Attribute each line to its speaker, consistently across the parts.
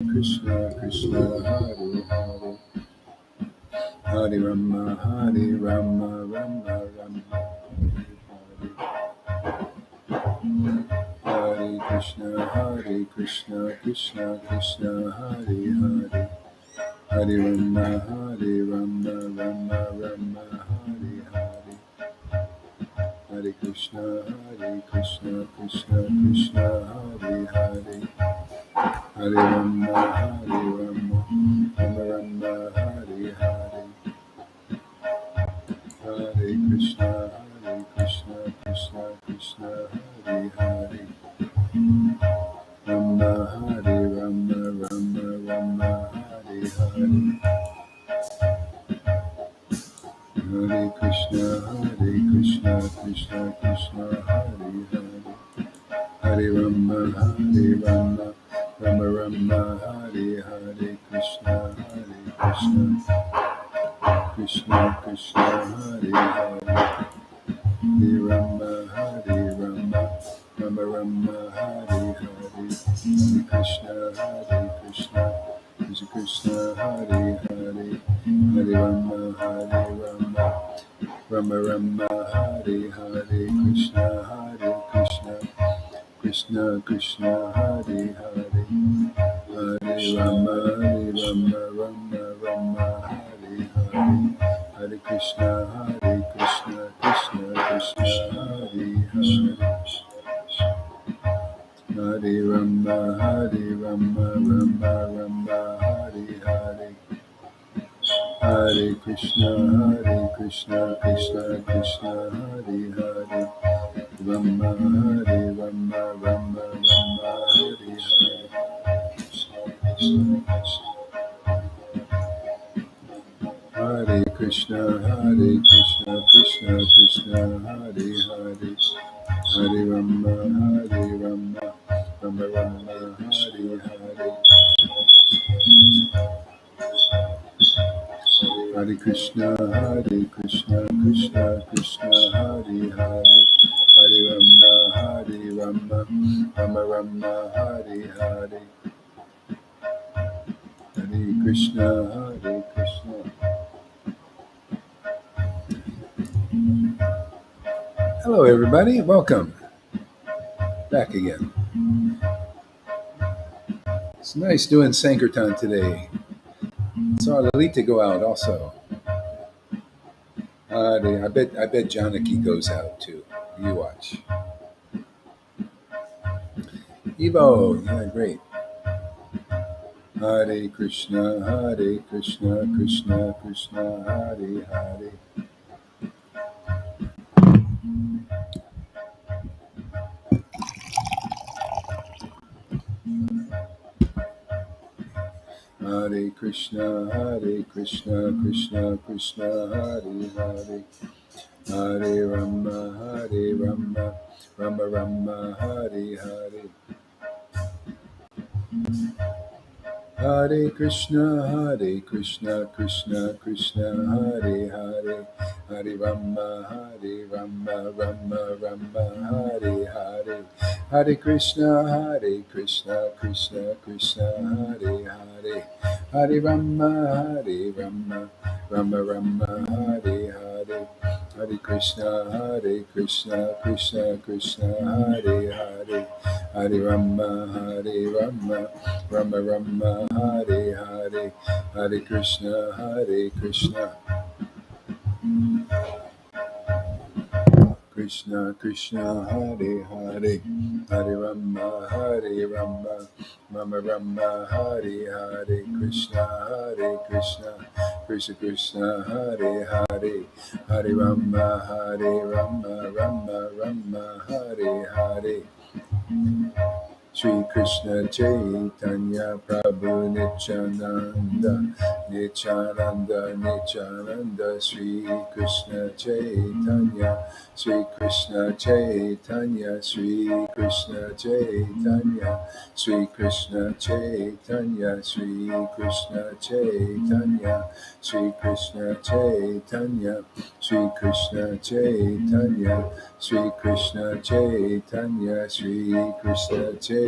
Speaker 1: Krishna Krishna Hare Hare Hare Rama Rama Rama Hare Krishna Krishna Krishna Hare Hare Hare Rama Rama Rama Hare Hare Hare Krishna Krishna Krishna Hare Hare Hare Rama Rama Rama Hare Hare Hare Krishna Krishna Hare Hare Rama Rama Rama Hare Hare Hare Krishna Krishna Hare Hare Hare Rama Rama Hare Hare Krishna Krishna Hare Hare Hare Rama Rama Hare Hare Hare Krishna Krishna Hare Hare Hare Rama Rama Hare Hare Krishna Hare Hare Hare Rama Rama Hare Hare Hare Krishna Krishna Hare Hare Hare Rama Rama Hare Hare Hare Krishna Krishna Hare Hare Rama Rama Hare Hare Hare Krishna Krishna Hare Hare Hare Rama Rama Hare Hare Hare Krishna Krishna Hare Hare Hare Rama Rama Hare Hare Hare Krishna Hello everybody, welcome back again. It's nice doing Sankirtan today. Saw Lalita go out also. I bet Janaki goes out too. You watch. Evo, yeah, great. Hare Krishna Krishna Hare Hare. Hare Krishna Krishna Hare Hare. Hare Rama Rama Hare Hare. Hare Krishna Krishna Hare Hare. Hare Rama Rama Hare Hare. Hare Krishna Krishna Hare Hare. Hare Rama Rama Hare Hare. Hare Krishna Krishna Hare Hare. Hare Rama Rama Hare Hare. Hare Krishna Krishna Hare Hare. Hare Rama Rama Hare Hare. Krishna Krishna Hare Hare. Hare Rama Rama Hare Hare. Shri Krishna Chaitanya Prabhu Nityananda Shri Krishna Chaitanya Shri Krishna Chaitanya Shri Krishna Chaitanya Shri Krishna Chaitanya Shri Krishna Chaitanya Shri Krishna Chaitanya Shri Krishna Chaitanya Shri Krishna Chaitanya Shri Krishna Chaitanya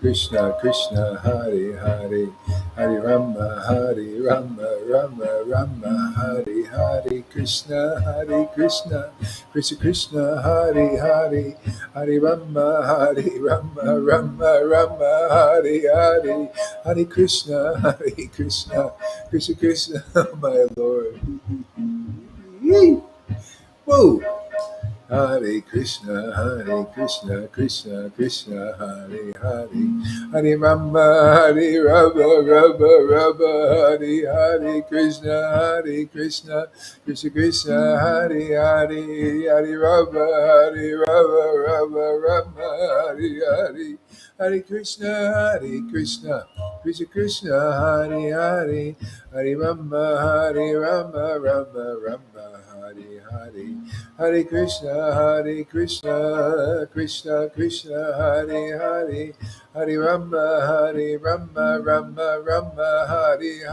Speaker 1: Krishna Krishna Hare Hare Hare Rama Rama Rama Hare Hare Krishna Krishna Krishna Krishna Hare Hare Hare Rama Rama Hare Hare Hare Krishna Krishna Krishna Krishna my Lord. Yee. Whoa. Hare Krishna Krishna Krishna Hare Hare Hare Rama Rama Hare Krishna Krishna Hare Hare Rama Rama Hare Krishna Krishna Hare Rama Hare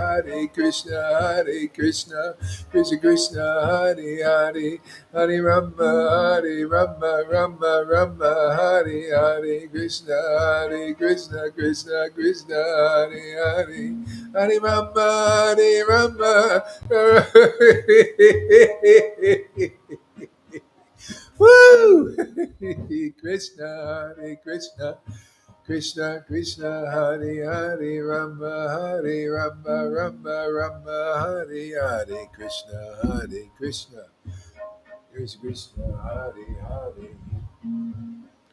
Speaker 1: Hare Krishna Krishna Hare Rama Hare Krishna Krishna Hare Rama Hare Krishna Krishna Hare Rama Woo! Krishna Krishna Hare Rama Hare Krishna Hare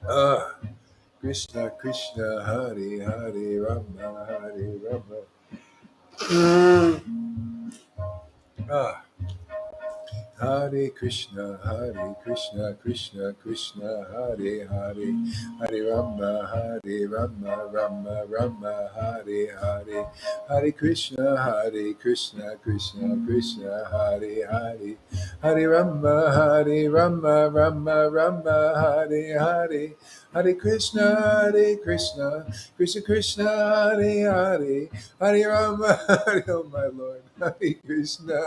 Speaker 1: Ah, Krishna Hare Rama Ah, Hare Krishna Krishna Krishna Hare Hare Rama Hare Krishna Krishna Hare Rama Hare Krishna Krishna Hare Rama oh my Lord Hare Krishna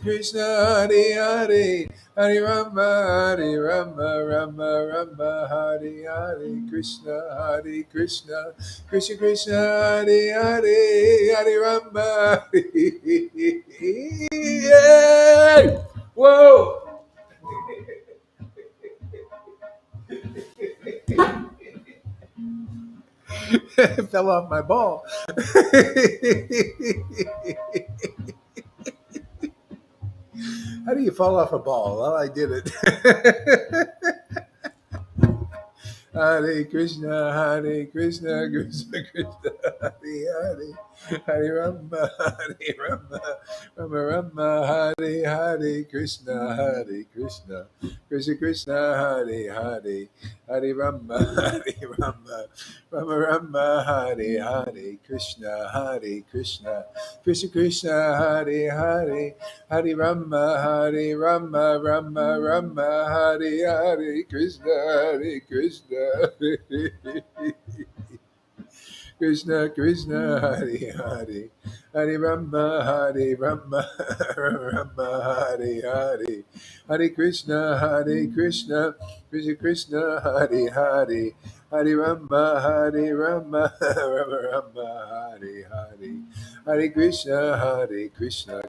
Speaker 1: Krishna Hare Rama Hare Krishna Krishna Hare Rama Yay! Whoa! It fell off my ball. How do you fall off a ball? Well, I did it. Hare Krishna Krishna Krishna Hare Rama Rama Hare Krishna Krishna Hare Rama Hare Krishna Hare Rama Hare Krishna Krishna Hare Rama Hare Krishna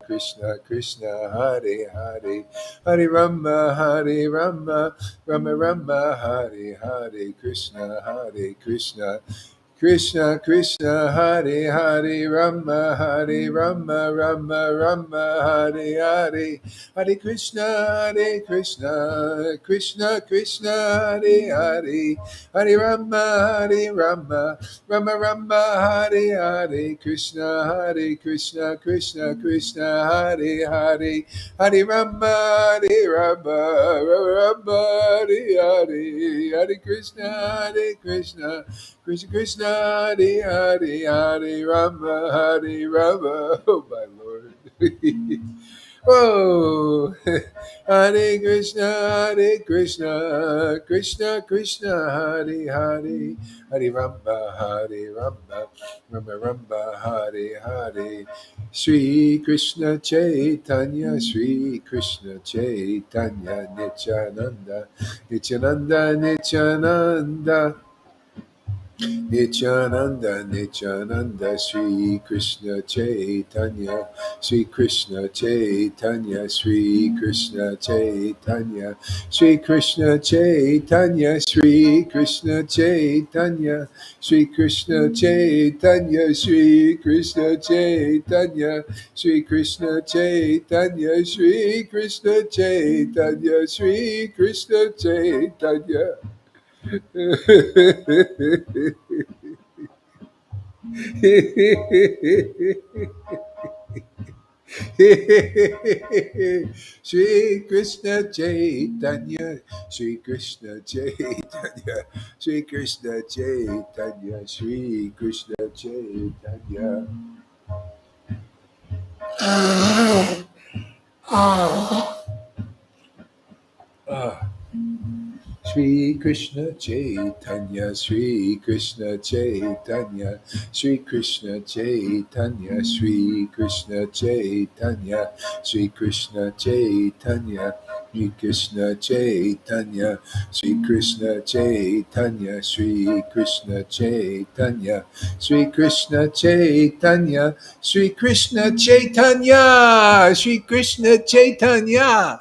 Speaker 1: Krishna Krishna Hare Rama Hare Krishna Krishna Hare Rama Hare Krishna Hare Rama Hare Krishna Hare Hare Krishna Hare Krishna Hare Rama oh my Lord oh Hare Krishna Hare Rama Hare Sri Krishna Caitanya Nityananda Nityananda Nityananda, Nityananda, Sri Krishna Chaitanya, Sri Krishna Chaitanya, Sri Krishna Chaitanya, Sri Krishna Chaitanya, Sri Krishna Chaitanya, Sri Krishna Chaitanya, Sri Krishna Chaitanya, Sri Krishna Chaitanya, Sri Krishna Chaitanya, Sri Krishna Chaitanya. Shri Krishna Chaitanya, Shri Krishna Chaitanya, Shri Krishna Chaitanya, Shri Krishna Chaitanya. Ah. Shri Krishna Chaitanya, Shri Krishna Chaitanya, Shri Krishna Chaitanya, Shri Krishna Chaitanya, Shri Krishna Chaitanya, Shri Krishna Chaitanya, Shri Krishna Chaitanya, Shri Krishna Chaitanya, Shri Krishna Chaitanya, Shri Krishna Chaitanya, Shri Krishna Chaitanya.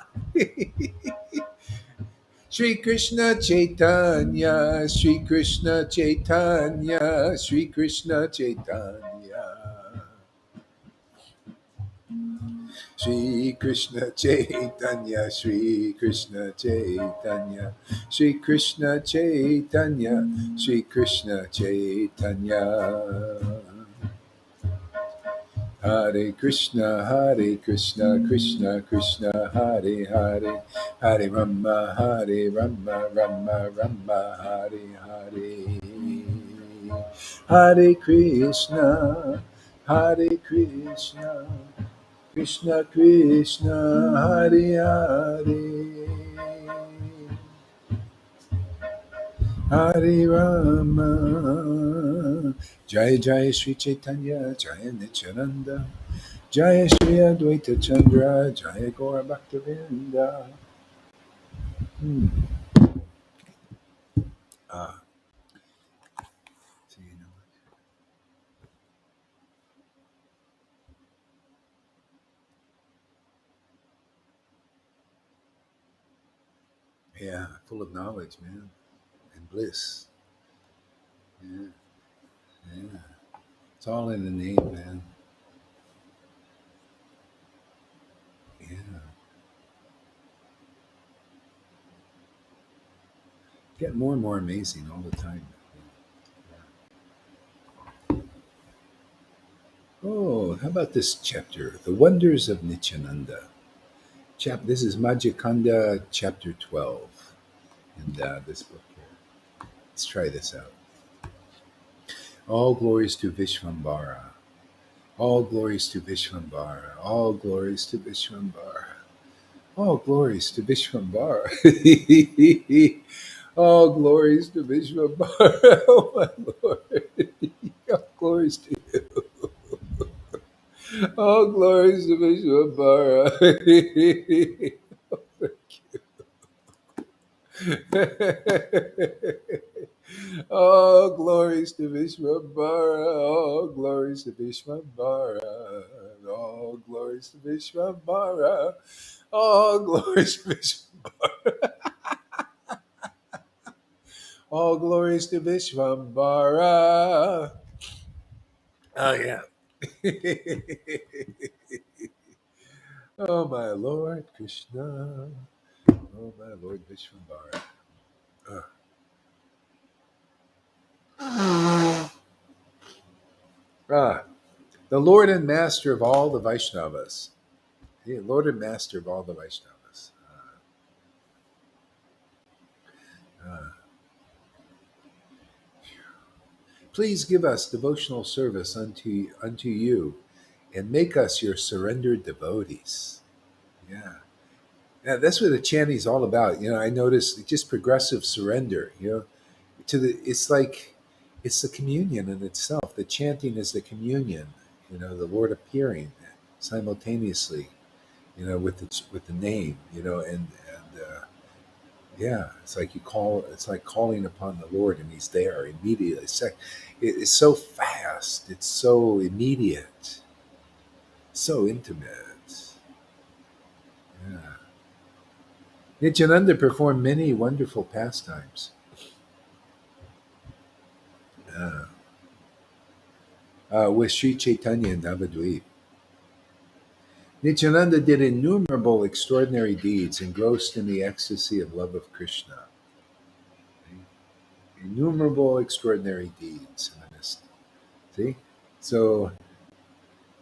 Speaker 1: Shri Krishna Chaitanya, Shri Krishna Chaitanya, Shri Krishna Chaitanya. Shri Krishna Chaitanya, Shri Krishna Chaitanya, Shri Krishna Chaitanya, Shri Krishna Chaitanya. Hare Krishna, Krishna Krishna, Hare Hare, Hare Rama, Rama Rama, Hare Hare. Hare Krishna, Krishna Krishna, Hare Hare. Hare Rama, Jai Jai Sri Chaitanya, Jai Nityananda, Jai Sri Advaita Chandra, Jai Gaura Bhaktavinda. Ah, so you know, yeah, full of knowledge, man, and bliss. Yeah, yeah. It's all in the name, man. Yeah. Get more and more amazing all the time. Oh, how about this chapter? The Wonders of Nityananda. This is Majjhikanda, chapter 12, in this book here. Let's try this out. All glories to Vishvambara. All glories to Vishvambara. All glories to Vishvambara. All glories to Vishvambara. All glories to Vishvambara. Oh my Lord. All glories to you. All glories to Vishvambara. All glories to Vishvambara, all glories to Vishvambara, all glories to Vishvambara, all glories to Vishvambara, all glories to Vishvambara. Oh yeah. Oh my Lord Krishna, oh my Lord Vishvambara. Ah, the Lord and Master of all the Vaishnavas. Yeah, Lord and Master of all the Vaishnavas. Ah. Please give us devotional service unto you, and make us your surrendered devotees. Yeah, yeah, that's what the chanting is all about. I notice just progressive surrender. To the it's like it's the communion in itself. The chanting is the communion. The Lord appearing simultaneously. With the name. And Yeah, it's like you call. It's like calling upon the Lord, and He's there immediately. It's so fast. It's so immediate. So intimate. Yeah. Nityananda performed many wonderful pastimes uh, with Sri Chaitanya and Navadvip. Nityananda did innumerable extraordinary deeds, engrossed in the ecstasy of love of Krishna. Innumerable extraordinary deeds. See? So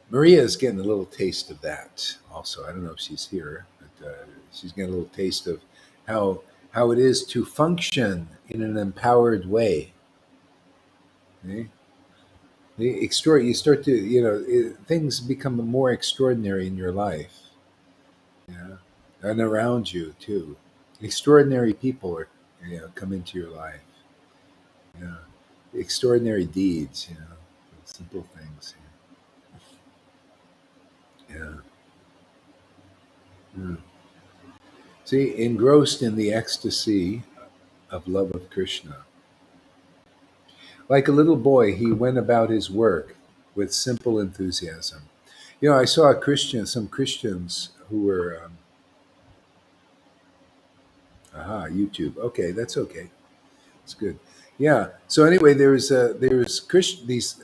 Speaker 1: Maria is getting a little taste of that also. I don't know if she's here, but she's getting a little taste of how how it is to function in an empowered way. Okay? You start to, things become more extraordinary in your life. Yeah. And around you too. Extraordinary people are, come into your life. Yeah. Extraordinary deeds, simple things. Yeah. Yeah. See, engrossed in the ecstasy of love of Krishna. Like a little boy, he went about his work with simple enthusiasm. I saw some Christians who were, YouTube. Okay, that's okay. It's good. Yeah. So anyway, these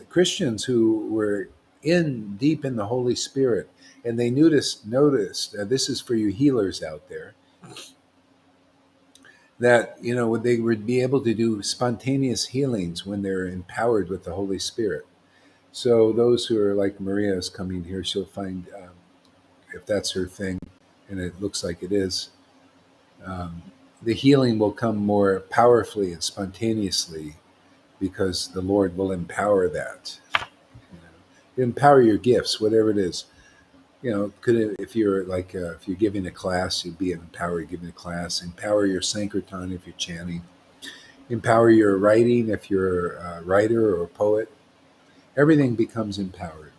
Speaker 1: Christians who were in deep in the Holy Spirit, and they noticed this is for you healers out there, that they would be able to do spontaneous healings when they're empowered with the Holy Spirit. So those who are like Maria is coming here, she'll find, if that's her thing, and it looks like it is, um, the healing will come more powerfully and spontaneously because the Lord will empower that. Empower your gifts, whatever it is. If you're if you're giving a class, you'd be empowered giving a class. Empower your sankirtan if you're chanting. Empower your writing if you're a writer or a poet. Everything becomes empowered.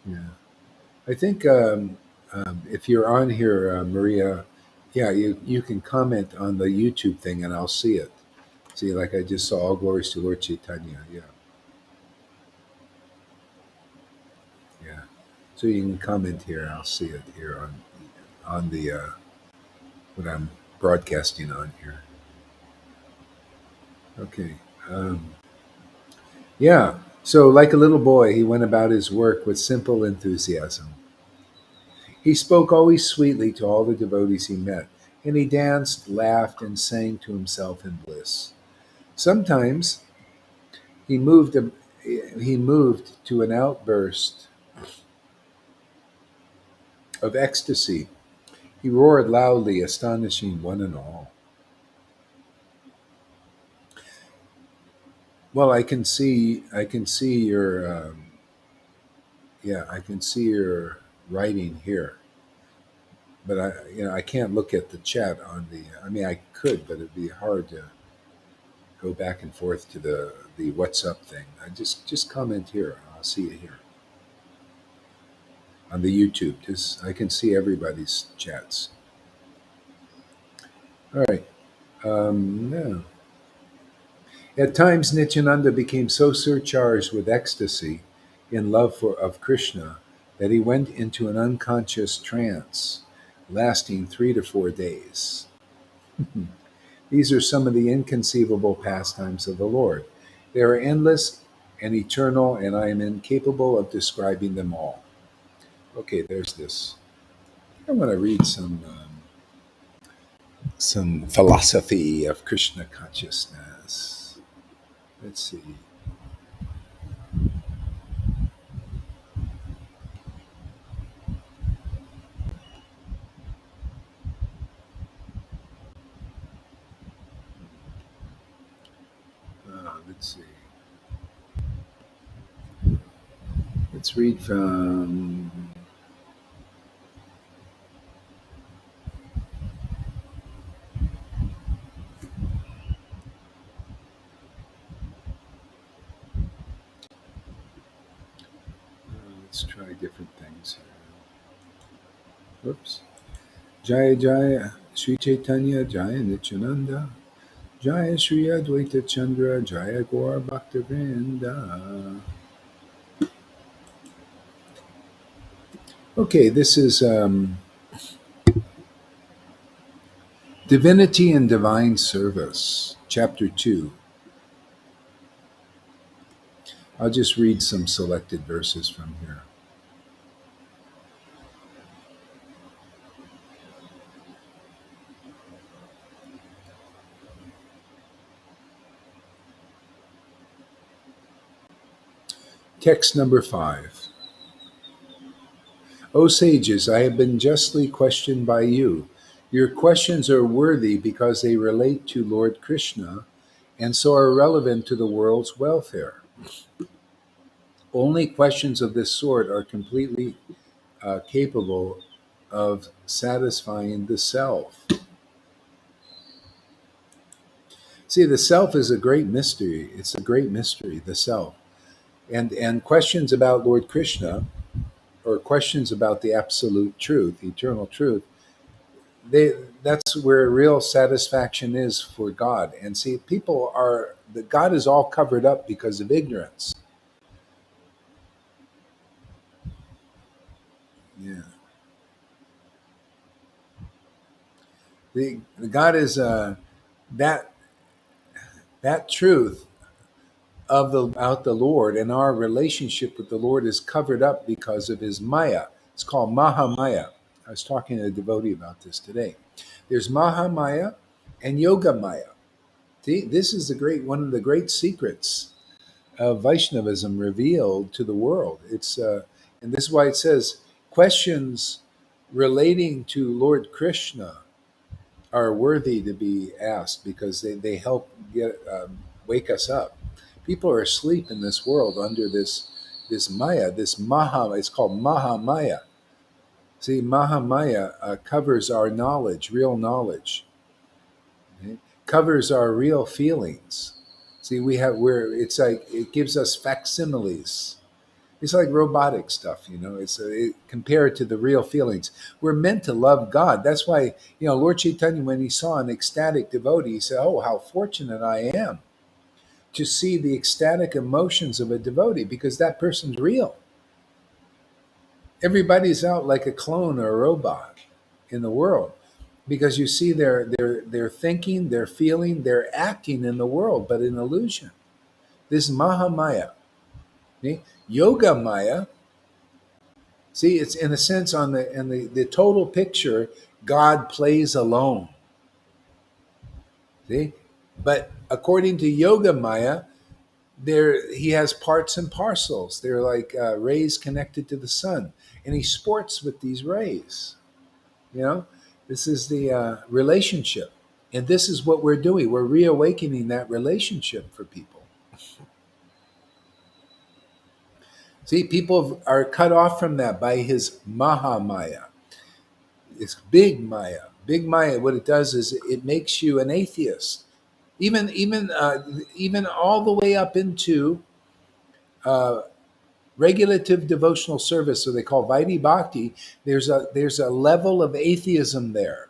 Speaker 1: Yeah. I think if you're on here, Maria, yeah, you can comment on the YouTube thing and I'll see it. See, like I just saw all glories to Lord Caitanya. Yeah, yeah. So you can comment here and I'll see it here on the what I'm broadcasting on here. Okay. Um, yeah. So, like a little boy, he went about his work with simple enthusiasm. He spoke always sweetly to all the devotees he met, and he danced, laughed, and sang to himself in bliss. Sometimes he moved a, he moved to an outburst of ecstasy. He roared loudly, astonishing one and all. Well, I can see your, yeah, I can see your writing here, but I can't look at the chat on the. I mean, I could, but it'd be hard to go back and forth to the what's up thing. I just comment here. I'll see it here on the YouTube. Just I can see everybody's chats. All right. Yeah. At times, Nityananda became so surcharged with ecstasy in love of Krishna that he went into an unconscious trance lasting 3 to 4 days. These are some of the inconceivable pastimes of the Lord. They are endless and eternal, and I am incapable of describing them all. Okay, there's this. I want to read some philosophy of Krishna consciousness. Let's see. Let's see. Let's read from. Let's try different things here. Oops. Jaya Jaya Sri Chaitanya Jaya Nityananda Jaya Sri Advaita Chandra Jaya Gaur Bhaktivinoda. Okay, this is Divinity and Divine Service, Chapter 2. I'll just read some selected verses from here. Text number 5. O sages, I have been justly questioned by you. Your questions are worthy because they relate to Lord Krishna and so are relevant to the world's welfare. Only questions of this sort are completely capable of satisfying the self. See, the self is a great mystery. It's a great mystery, the self. And questions about Lord Krishna or questions about the absolute truth, eternal truth, they that's where real satisfaction is for God. And see, people are the God is all covered up because of ignorance. Yeah. The God is that that truth of the about the Lord and our relationship with the Lord is covered up because of his Maya. It's called Mahamaya. I was talking to a devotee about this today. There's Mahamaya and Yoga Maya. See, this is the great one of the great secrets of Vaishnavism revealed to the world. It's and this is why it says questions relating to Lord Krishna are worthy to be asked because they help get wake us up. People are asleep in this world under this Maya, this Maha. It's called Mahamaya. See, Mahamaya covers our knowledge, real knowledge, okay? Covers our real feelings. See, we have where it's like it gives us facsimiles. It's like robotic stuff, It's compared to the real feelings. We're meant to love God. That's why, Lord Caitanya, when he saw an ecstatic devotee, he said, "Oh, how fortunate I am to see the ecstatic emotions of a devotee, because that person's real." Everybody's out like a clone or a robot in the world because you see they're thinking, they're feeling, they're acting in the world, but in illusion. This Mahamaya, okay? Yoga Maya. See, it's in a sense on the total picture, God plays alone. See? But according to Yoga Maya, there he has parts and parcels. They're like rays connected to the sun. And he sports with these rays. You know? This is the relationship. And this is what we're doing. We're reawakening that relationship for people. See, people are cut off from that by his Mahamaya. It's big Maya. Big Maya. What it does is it makes you an atheist, even all the way up into uh, regulative devotional service. So they call Vaidhi Bhakti. There's a level of atheism there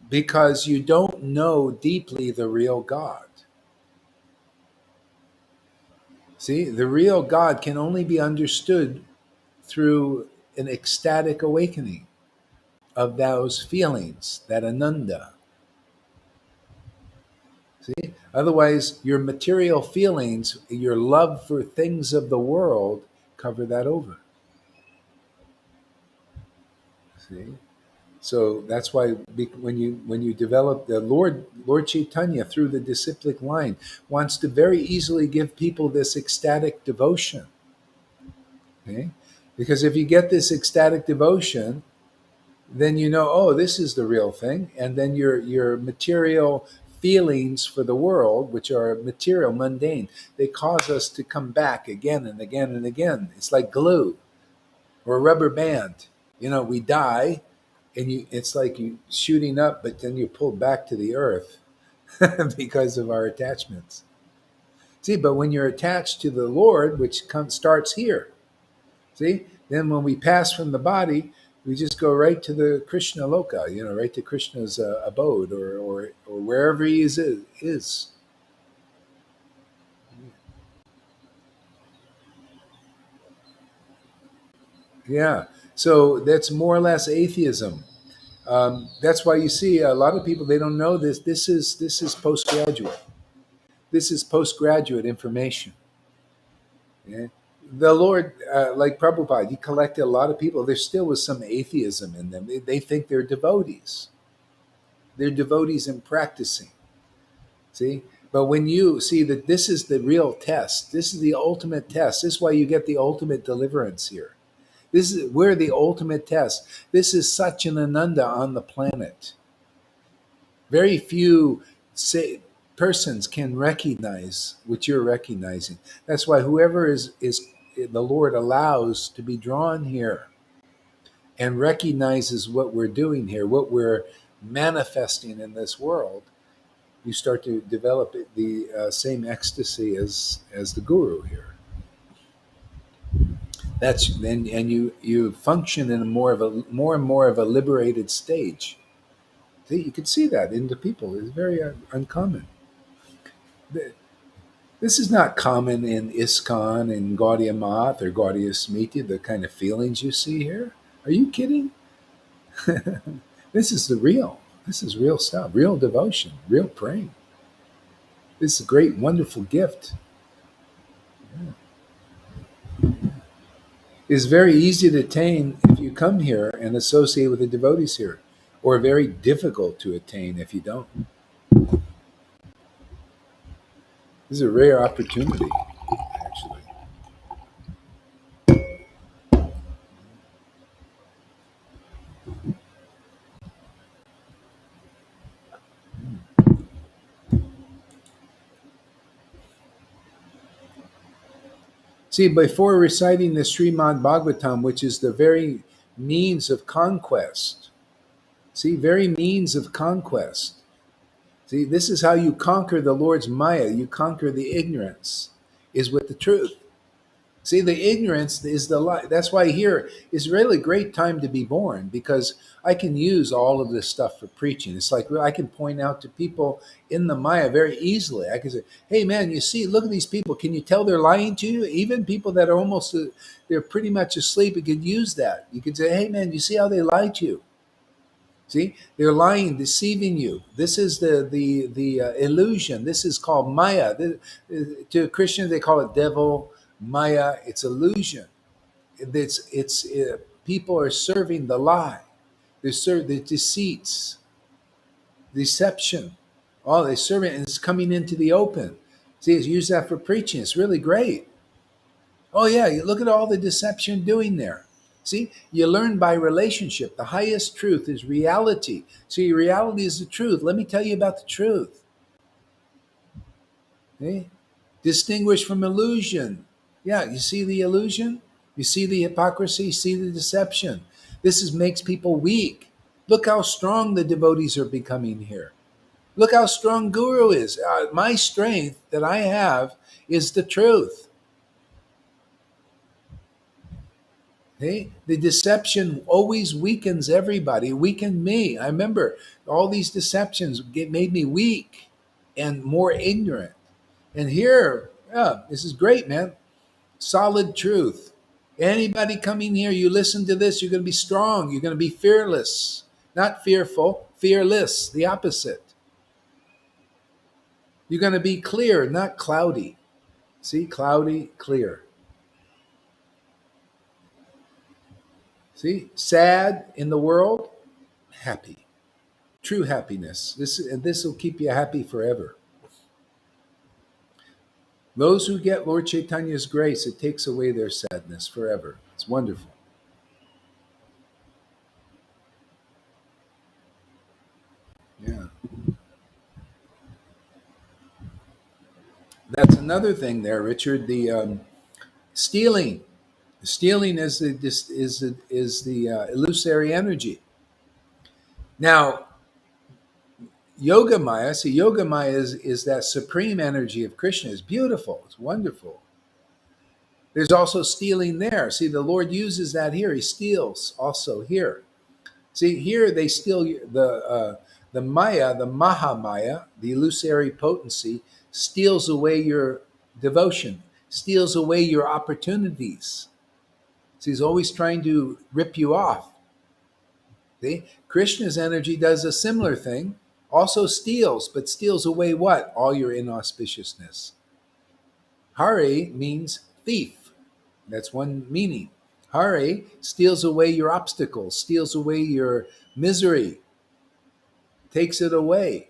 Speaker 1: because you don't know deeply the real God. See, the real God can only be understood through an ecstatic awakening of those feelings, that ananda. See? Otherwise, your material feelings, your love for things of the world, cover that over. See? So that's why when you develop the Lord Chaitanya through the disciplic line wants to very easily give people this ecstatic devotion. Okay? Because if you get this ecstatic devotion, then you know, oh, this is the real thing, and then your material feelings for the world, which are material, mundane, they cause us to come back again and again and again. It's like glue or a rubber band. We die, and it's like you shooting up, but then you pull back to the earth because of our attachments. See, but when you're attached to the Lord, which starts here, See? Then when we pass from the body, we just go right to the Krishna loka, right to Krishna's abode, or wherever he is. Yeah. So that's more or less atheism. That's why you see a lot of people, they don't know this. This is postgraduate. This is postgraduate information. Yeah. The Lord, like Prabhupada, he collected a lot of people. There still was some atheism in them. They think they're devotees. They're devotees in practicing. See? But when you see that this is the real test, this is the ultimate test. This is why you get the ultimate deliverance here. We're the ultimate test. This is such an ananda on the planet. Very few say, persons can recognize what you're recognizing. That's why whoever is the Lord allows to be drawn here and recognizes what we're doing here, what we're manifesting in this world, you start to develop the same ecstasy as the guru here. That's then, and you function in a more and more of a liberated stage. See, you can see that in the people. It's very uncommon. This is not common in ISKCON and Gaudiya Math or Gaudiya Smriti, the kind of feelings you see here. Are you kidding? This is the real. This is real stuff, real devotion, real praying. This is a great, wonderful gift. Yeah. It's very easy to attain if you come here and associate with the devotees here, or very difficult to attain if you don't. This is a rare opportunity, actually. See, before reciting the Srimad Bhagavatam, which is the very means of conquest, see, very means of conquest. See, this is how you conquer the Lord's Maya. You conquer the ignorance, is with the truth. See, the ignorance is the lie. That's why here is really a great time to be born, because I can use all of this stuff for preaching. It's like I can point out to people in the Maya very easily. I can say, "Hey, man, you see, look at these people. Can you tell they're lying to you? Even people that are almost they're pretty much asleep. You could use that. You could say, "Hey, man, you see how they lie to you? See, they're lying, deceiving you. This is the illusion. This is called Maya. To Christians, they call it devil." Maya, it's illusion. It's people are serving the lie. They serve the deceits, deception. Oh, they serve it, and it's coming into the open. See, it's used that for preaching. It's really great. Oh yeah, you look at all the deception doing there. See, you learn by relationship. The highest truth is reality. See, reality is the truth. Let me tell you about the truth. Okay? Distinguish from illusion. Yeah, you see the illusion? You see the hypocrisy? You see the deception? Makes people weak. Look how strong the devotees are becoming here. Look how strong Guru is. My strength that I have is the truth. Okay? The deception always weakens everybody. It weakened me. I remember all these deceptions made me weak and more ignorant. And here, yeah, this is great, man. Solid truth. Anybody coming here, you listen to this, you're going to be strong. You're going to be fearless, not fearful, fearless, the opposite. You're going to be clear, not cloudy. See, cloudy, clear. See, sad in the world, happy. True happiness. This will keep you happy forever. Those who get Lord Chaitanya's grace, it takes away their sadness forever. It's wonderful. Yeah. That's another thing there, Richard. The stealing. Stealing is the illusory energy. Now, Yoga Maya. See, Yoga Maya is that supreme energy of Krishna. It's beautiful. It's wonderful. There's also stealing there. See, the Lord uses that here. He steals also here. See, here they steal the Maya, the Mahamaya, the illusory potency, steals away your devotion, steals away your opportunities. So he's always trying to rip you off. See? Krishna's energy does a similar thing, also steals, but steals away what? All your inauspiciousness. Hari means thief. That's one meaning. Hari steals away your obstacles, steals away your misery, takes it away.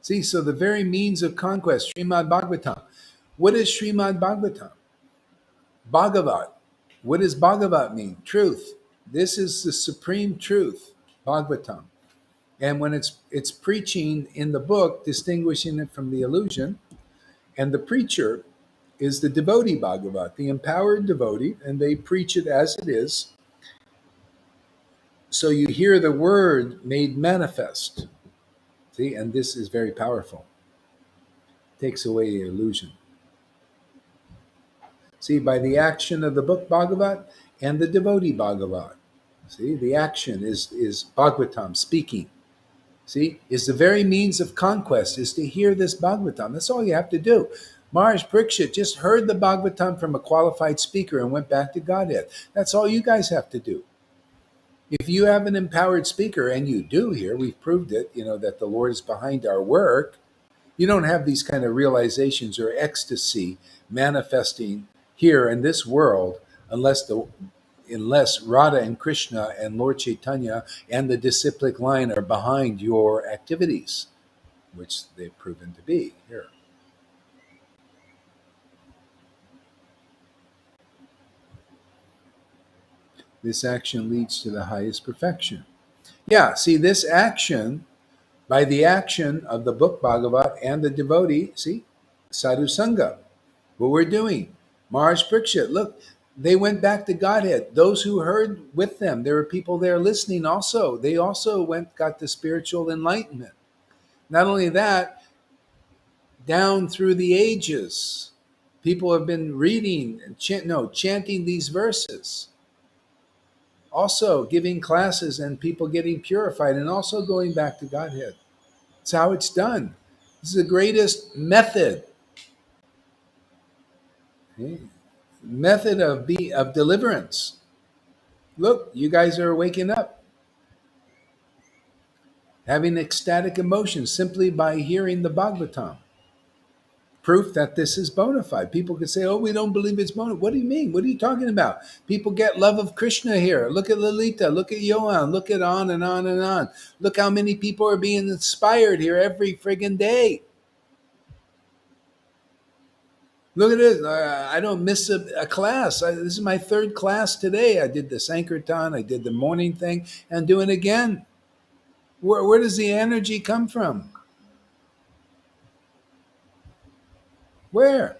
Speaker 1: See, so the very means of conquest, Srimad Bhagavatam. What is Srimad Bhagavatam? Bhagavat. What does Bhagavat mean? Truth. This is the supreme truth, Bhagavatam. And when it's preaching in the book, distinguishing it from the illusion, and the preacher is the devotee Bhagavat, the empowered devotee, and they preach it as it is. So you hear the word made manifest. See, and this is very powerful. Takes away the illusion. See, by the action of the book Bhagavat and the devotee Bhagavat. See, the action is Bhagavatam speaking. See, is the very means of conquest is to hear this Bhagavatam. That's all you have to do. Maharaj Parikshit just heard the Bhagavatam from a qualified speaker and went back to Godhead. That's all you guys have to do. If you have an empowered speaker, and you do here, we've proved it, that the Lord is behind our work. You don't have these kind of realizations or ecstasy manifesting here in this world unless Radha and Krishna and Lord Caitanya and the disciplic line are behind your activities, which they've proven to be here. This action leads to the highest perfection. Yeah, see, this action, by the action of the book Bhagavat and the devotee, see, sadhu sangha, what we're doing. Maharaj Parikshit, look, they went back to Godhead. Those who heard with them, there were people there listening also. They also got the spiritual enlightenment. Not only that, down through the ages, people have been reading, chanting these verses. Also giving classes and people getting purified and also going back to Godhead. That's how it's done. This is the greatest method. Okay? Method of deliverance. Look, you guys are waking up, having ecstatic emotions simply by hearing the Bhagavatam. Proof that this is bona fide. People could say, "Oh, we don't believe it's bona." What do you mean? What are you talking about? People get love of Krishna here. Look at Lalita. Look at Johan. Look at on and on and on. Look how many people are being inspired here every friggin' day. Look at this. I don't miss a class. This is my third class today. I did the Sankirtan. I did the morning thing, and I'm doing it again. Where does the energy come from? Where?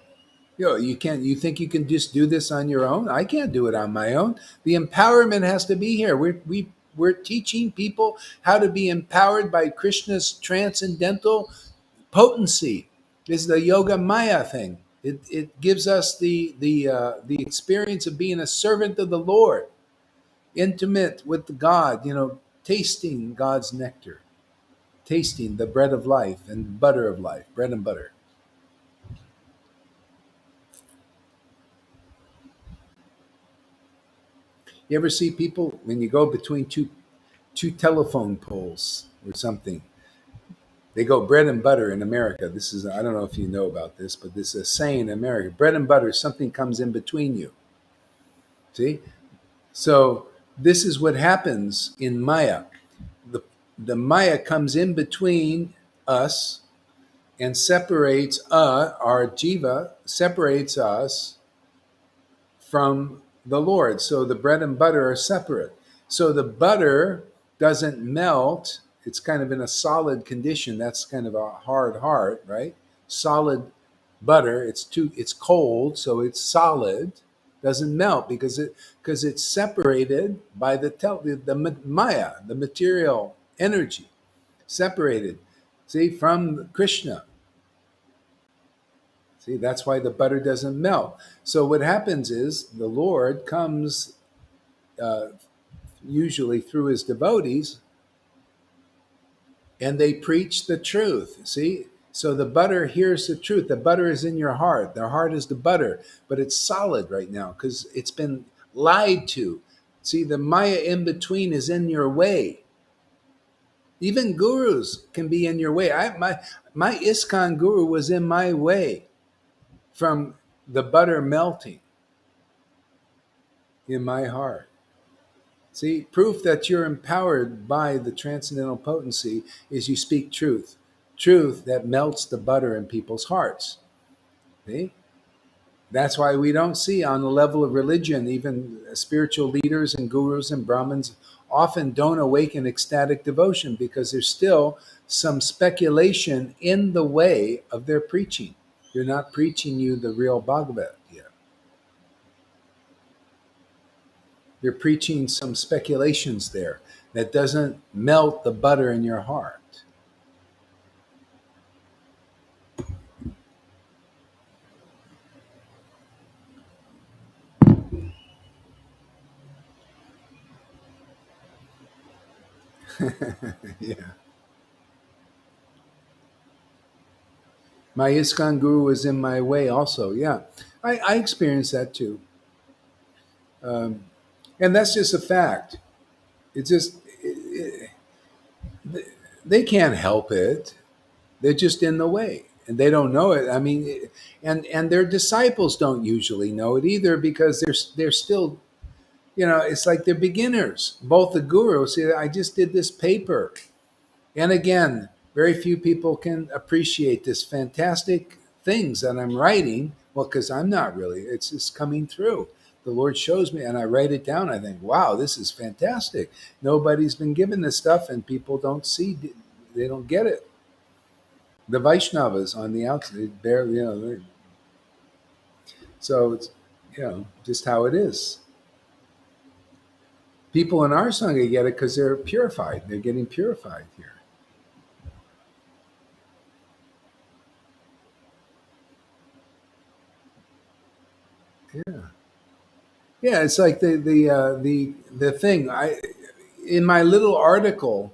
Speaker 1: You can't. You think you can just do this on your own? I can't do it on my own. The empowerment has to be here. We're teaching people how to be empowered by Krishna's transcendental potency. This is the yoga maya thing. It gives us the experience of being a servant of the Lord, intimate with God. Tasting God's nectar, tasting the bread of life and butter of life, bread and butter. You ever see people when you go between two telephone poles or something? They go bread and butter in America. This is, I don't know if you know about this, but this is a saying in America. Bread and butter, something comes in between you. See? So this is what happens in Maya. The Maya comes in between us and separates our jiva, separates us from the Lord. So the bread and butter are separate. So the butter doesn't melt. It's kind of in a solid condition. That's kind of a hard heart, right? Solid butter. It's cold, so it's solid. doesn't melt because it's separated by the Maya, the material energy, separated. See, from Krishna. See, that's why the butter doesn't melt. So what happens is the Lord comes uh, usually through his devotees, and they preach the truth. See? So the butter hears the truth. The butter is in your heart. The heart is the butter, but it's solid right now because it's been lied to. See, the Maya in between is in your way. Even gurus can be in your way. My ISKCON guru was in my way from the butter melting in my heart. See, proof that you're empowered by the transcendental potency is you speak truth. Truth that melts the butter in people's hearts. See? That's why we don't see on the level of religion, even spiritual leaders and gurus and Brahmins often don't awaken ecstatic devotion because there's still some speculation in the way of their preaching. They're not preaching you the real Bhagavat yet. You're preaching some speculations there that doesn't melt the butter in your heart. Yeah. My ISKCON guru was in my way also. Yeah. I experienced that too. Um, and that's just a fact. It's just, they can't help it. They're just in the way and they don't know it. I mean, and their disciples don't usually know it either because they're still, it's like they're beginners. Both the gurus say, I just did this paper. And again, very few people can appreciate this fantastic things that I'm writing. Well, because I'm not really, it's just coming through. The Lord shows me and I write it down. I think, wow, this is fantastic. Nobody's been given this stuff and people don't see, they don't get it. The Vaishnavas on the outside, they barely, so it's, just how it is. People in our Sangha get it because they're purified. They're getting purified here. Yeah. Yeah, it's like the thing. I in my little article,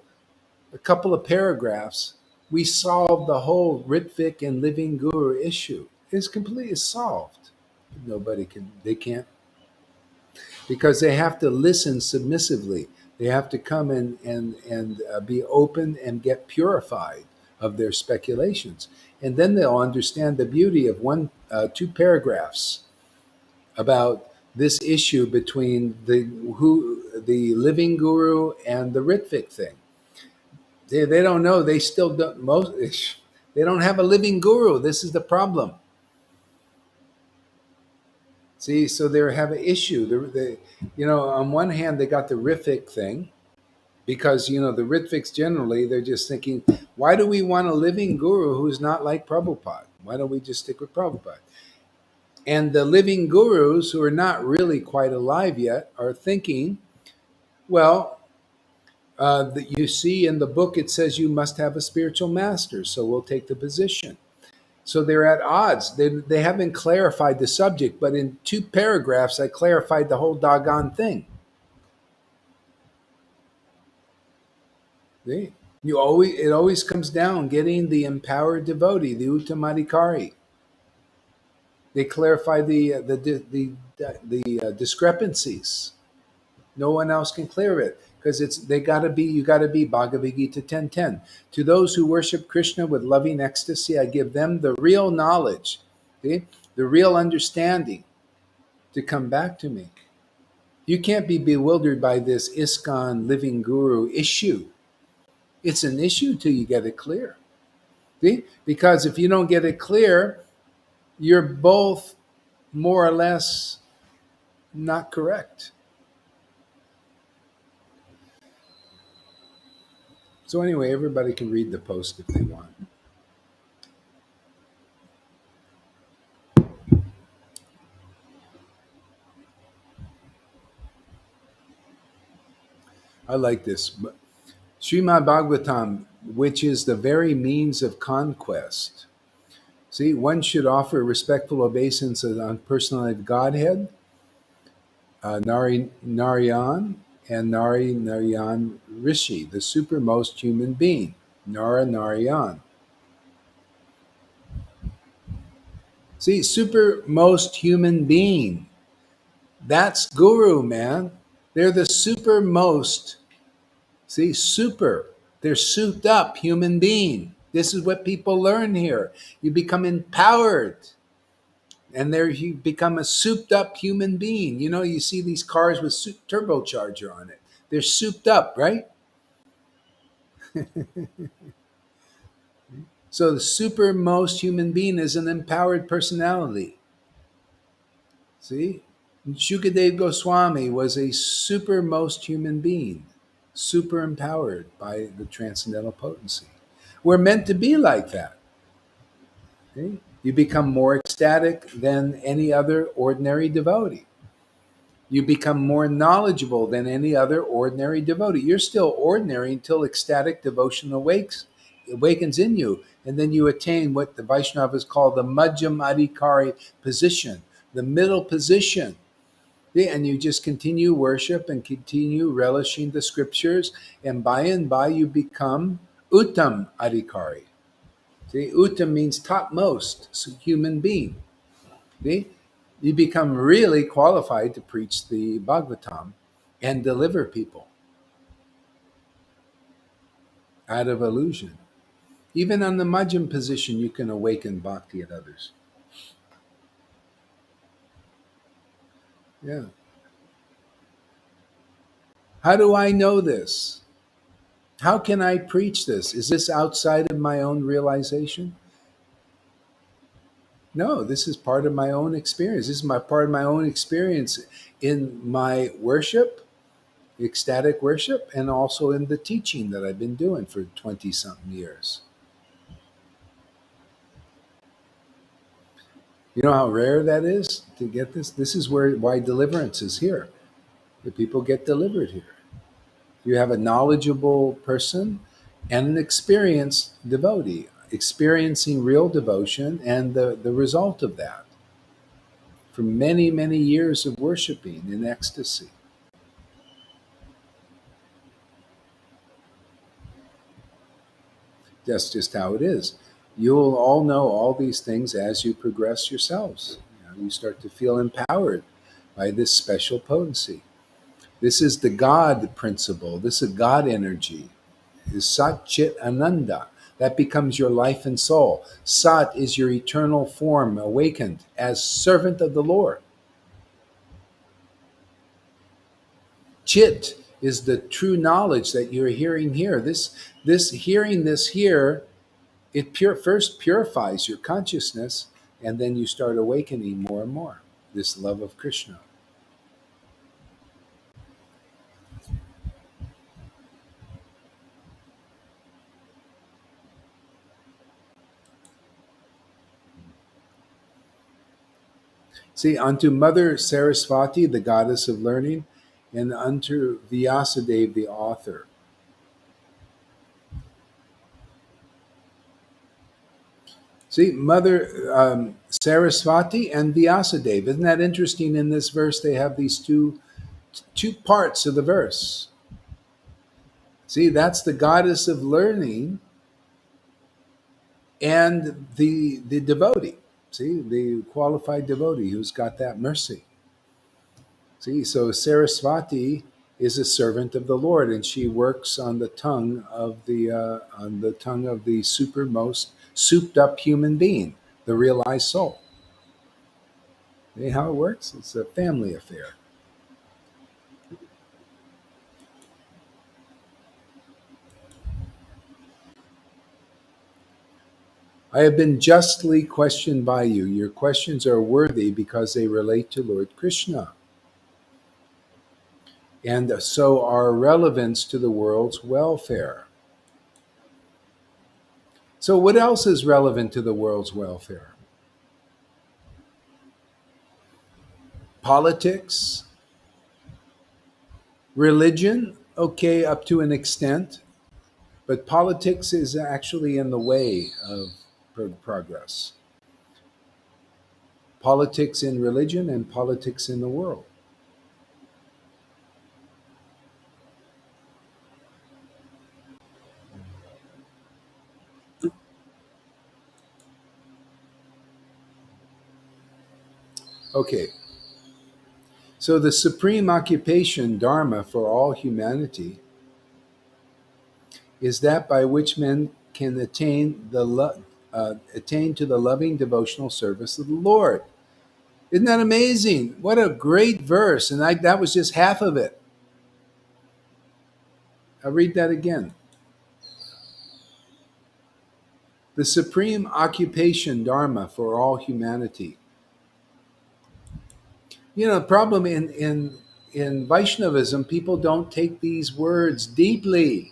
Speaker 1: a couple of paragraphs, we solved the whole Ritvik and Living Guru issue. It's completely solved. Nobody can. They can't because they have to listen submissively. They have to come and be open and get purified of their speculations, and then they'll understand the beauty of two paragraphs about this issue between the living guru and the Ritvik thing. They don't know. They still don't most. They don't have a living guru. This is the problem. See, so they have an issue. On one hand, they got the Ritvik thing because the Ritviks generally they're just thinking, why do we want a living guru who's not like Prabhupada? Why don't we just stick with Prabhupada? And the living gurus who are not really quite alive yet are thinking, well, that you see in the book it says you must have a spiritual master, so we'll take the position. So they're at odds. They haven't clarified the subject, but in two paragraphs, I clarified the whole doggone thing. See? It always comes down getting the empowered devotee, the Uttamadikari. They clarify the discrepancies. No one else can clear it because you got to be Bhagavad Gita 10:10. To those who worship Krishna with loving ecstasy, I give them the real knowledge, see? The real understanding to come back to me. You can't be bewildered by this ISKCON living guru issue. It's an issue till you get it clear. See? Because if you don't get it clear, you're both more or less not correct. So anyway, everybody can read the post if they want. I like this. Srimad Bhagavatam, which is the very means of conquest. See, one should offer respectful obeisance on personality of Godhead, Narayan, and Narayan Rishi, the supermost human being, Narayan. See, supermost human being. That's Guru, man. They're the supermost. See, super. They're souped up human being. This is what people learn here. You become empowered, and there you become a souped up human being. You know, you see these cars with turbocharger on it. They're souped up, right? So the supermost human being is an empowered personality. See? Shukadev Goswami was a supermost human being, super empowered by the transcendental potency. We're meant to be like that. Okay? You become more ecstatic than any other ordinary devotee. You become more knowledgeable than any other ordinary devotee. You're still ordinary until ecstatic devotion awakens in you. And then you attain what the Vaishnavas call the Madhyam Adhikari position, the middle position. Yeah, and you just continue worship and continue relishing the scriptures, and by you become Uttam Adhikari. See, Uttam means topmost, so human being. See? You become really qualified to preach the Bhagavatam and deliver people out of illusion. Even on the Madhyam position, you can awaken bhakti at others. Yeah. How do I know this? How can I preach this? Is this outside of my own realization? No, this is part of my own experience. This is my part of my own experience in my worship, ecstatic worship, and also in the teaching that I've been doing for 20 something years. You know how rare that is to get this? This is why deliverance is here. The people get delivered here. You have a knowledgeable person and an experienced devotee, experiencing real devotion and the result of that for many, many years of worshiping in ecstasy. That's just how it is. You'll all know all these things as you progress yourselves. You start to feel empowered by this special potency. This is the God principle. This is God energy. Is Sat Chit Ananda. That becomes your life and soul. Sat is your eternal form awakened as servant of the Lord. Chit is the true knowledge that you're hearing here. This hearing this here, it first purifies your consciousness, and then you start awakening more and more this love of Krishna. See, unto Mother Saraswati, the goddess of learning, and unto Vyasadeva, the author. See, Mother Saraswati and Vyasadeva. Isn't that interesting? In this verse, they have these two parts of the verse. See, that's the goddess of learning and the devotee. See, the qualified devotee who's got that mercy. See, so Saraswati is a servant of the Lord, and she works on the tongue of the supermost souped up human being, the realized soul. See how it works? It's a family affair. I have been justly questioned by you. Your questions are worthy because they relate to Lord Krishna, and so are relevance to the world's welfare. So, what else is relevant to the world's welfare? Politics, religion. okay, up to an extent, but politics is actually in the way of progress. Politics in religion and politics in the world. Okay, so the supreme occupation, dharma, for all humanity is that by which men can attain to the loving devotional service of the Lord. Isn't that amazing? What a great verse! And that was just half of it. I'll read that again. The supreme occupation, dharma, for all humanity. The problem in Vaishnavism, people don't take these words deeply.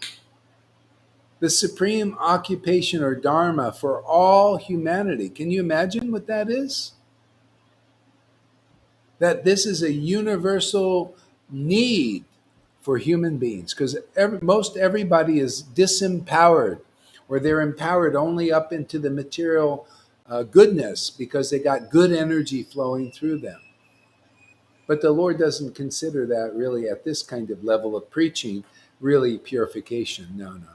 Speaker 1: The supreme occupation or dharma for all humanity. Can you imagine what that is? That this is a universal need for human beings because most everybody is disempowered, or they're empowered only up into the material goodness because they got good energy flowing through them. But the Lord doesn't consider that really at this kind of level of preaching really purification. No, no, no.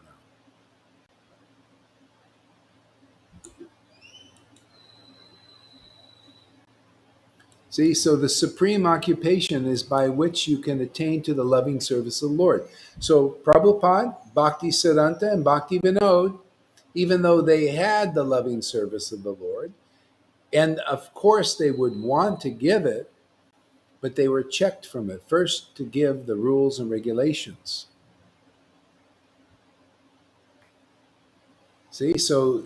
Speaker 1: See, so the supreme occupation is by which you can attain to the loving service of the Lord. So Prabhupada, Bhakti Siddhanta, and Bhakti Vinod, even though they had the loving service of the Lord, and of course they would want to give it, but they were checked from it first to give the rules and regulations. See, so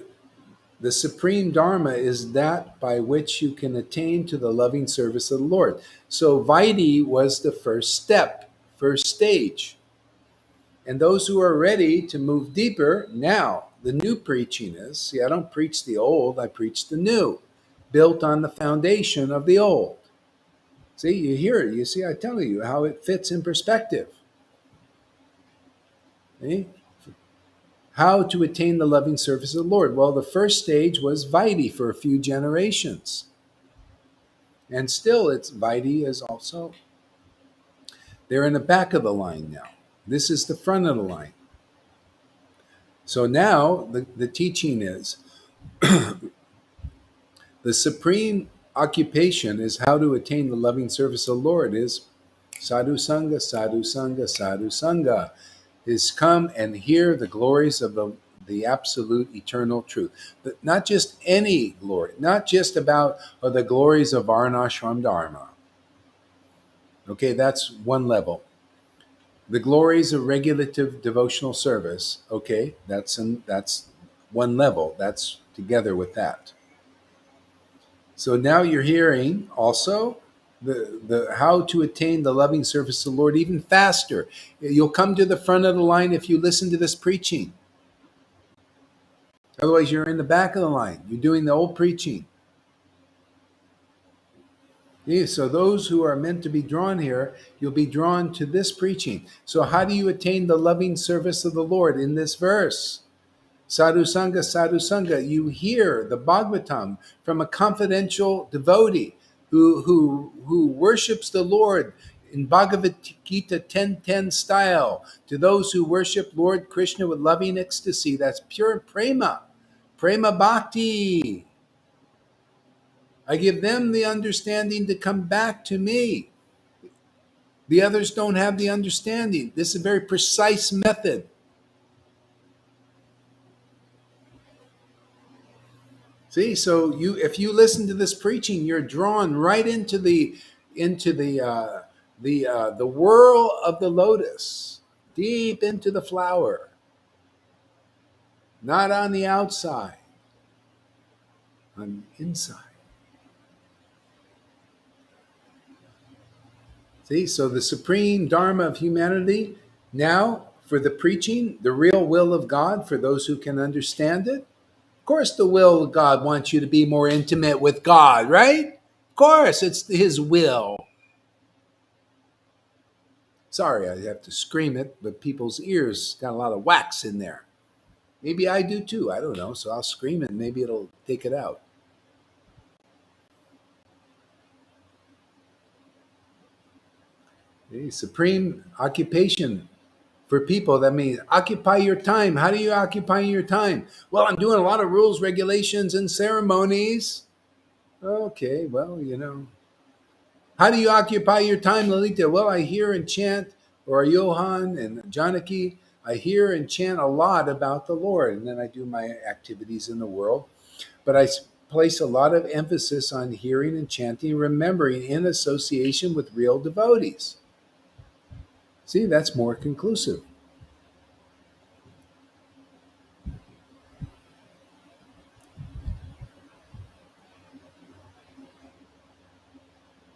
Speaker 1: the supreme dharma is that by which you can attain to the loving service of the Lord. So Vaidhi was the first step, first stage. And those who are ready to move deeper, now the new preaching is, see, I don't preach the old, I preach the new, built on the foundation of the old. See, you hear it, you see, I tell you how it fits in perspective. See? How to attain the loving service of the Lord. Well, the first stage was Vaidhi for a few generations. And still, it's Vaidhi is also, they're in the back of the line now. This is the front of the line. So now the teaching is the supreme occupation is how to attain the loving service of the Lord is sadhu sangha, sadhu sangha, sadhu sangha, is come and hear the glories of the absolute eternal truth. But not just any glory, not just about the glories of Varnashram Dharma. Okay, that's one level. The glories of regulative devotional service, okay, that's one level. That's together with that. So now you're hearing also the how to attain the loving service of the Lord even faster. You'll come to the front of the line if you listen to this preaching. Otherwise, you're in the back of the line. You're doing the old preaching. Yeah, so those who are meant to be drawn here, you'll be drawn to this preaching. So how do you attain the loving service of the Lord in this verse? Sadhu Sangha, Sadhu Sangha. You hear the Bhagavatam from a confidential devotee who worships the Lord in Bhagavad Gita 10:10 style. To those who worship Lord Krishna with loving ecstasy, that's pure prema, prema bhakti. I give them the understanding to come back to me. The others don't have the understanding. This is a very precise method. See, so if you listen to this preaching, you're drawn right into the whirl of the lotus, deep into the flower, not on the outside, on the inside. See, so the supreme dharma of humanity now for the preaching, the real will of God for those who can understand it. Of course, the will of God wants you to be more intimate with God, right? Of course, it's His will. Sorry, I have to scream it, but people's ears got a lot of wax in there. Maybe I do too. I don't know. So I'll scream it and maybe it'll take it out. A supreme occupation for people. That means occupy your time. How do you occupy your time? Well, I'm doing a lot of rules, regulations, and ceremonies. Okay, well, how do you occupy your time, Lalita? Well, I hear and chant, or Johan and Janaki, I hear and chant a lot about the Lord, and then I do my activities in the world. But place a lot of emphasis on hearing and chanting, remembering in association with real devotees. See, that's more conclusive.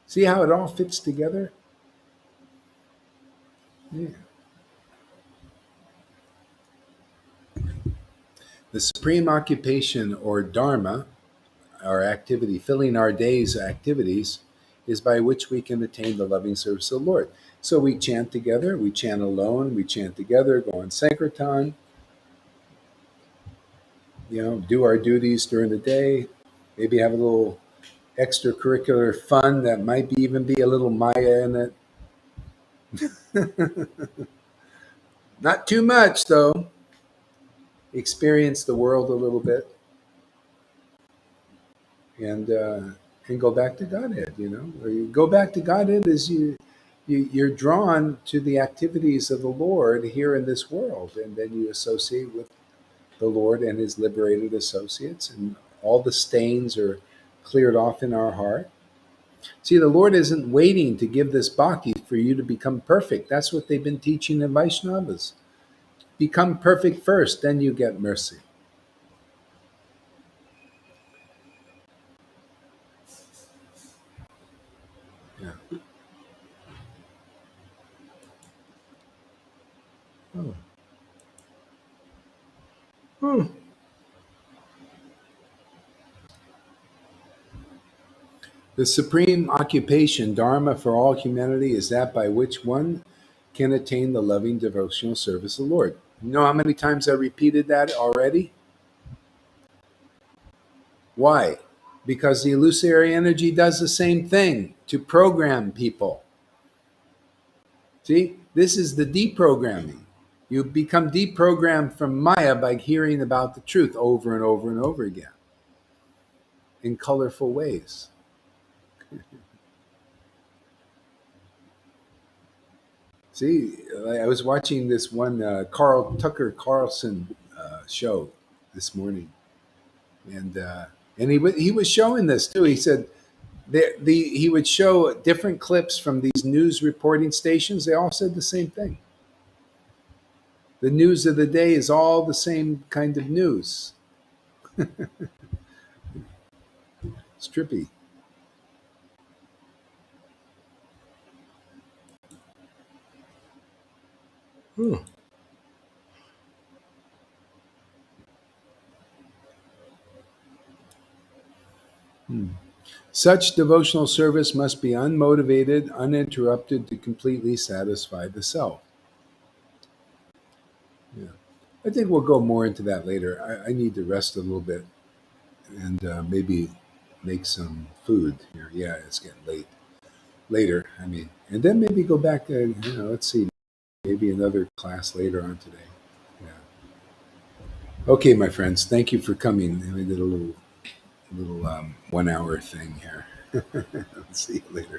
Speaker 1: See how it all fits together? Yeah. The supreme occupation or dharma, our activity, filling our day's activities, is by which we can attain the loving service of the Lord. So we chant together, we chant alone, we chant together, go on Sankirtan, do our duties during the day, maybe have a little extracurricular fun that might even be a little Maya in it. Not too much, though. Experience the world a little bit and uh, and go back to Godhead. Or you go back to Godhead as you're drawn to the activities of the Lord here in this world, and then you associate with the Lord and His liberated associates, and all the stains are cleared off in our heart. See, the Lord isn't waiting to give this bhakti for you to become perfect. That's what they've been teaching in Vaishnavas. Become perfect first, then you get mercy. Yeah. Oh. Hmm. The supreme occupation, dharma for all humanity, is that by which one can attain the loving devotional service of the Lord. You know how many times I repeated that already? Why? Because the illusory energy does the same thing to program people. See, this is the deprogramming. You become deprogrammed from Maya by hearing about the truth over and over and over again in colorful ways. See, I was watching this one Carl Tucker Carlson show this morning, and he was showing this too. He said he would show different clips from these news reporting stations. They all said the same thing. The news of the day is all the same kind of news. It's trippy. Hmm. Hmm. Such devotional service must be unmotivated, uninterrupted to completely satisfy the self. Yeah. I think we'll go more into that later. I need to rest a little bit and maybe make some food here. Yeah, it's getting late. Later, I mean, and then maybe go back. Let's see, maybe another class later on today. Yeah. Okay, my friends. Thank you for coming. We did a little 1 hour thing here. See you later.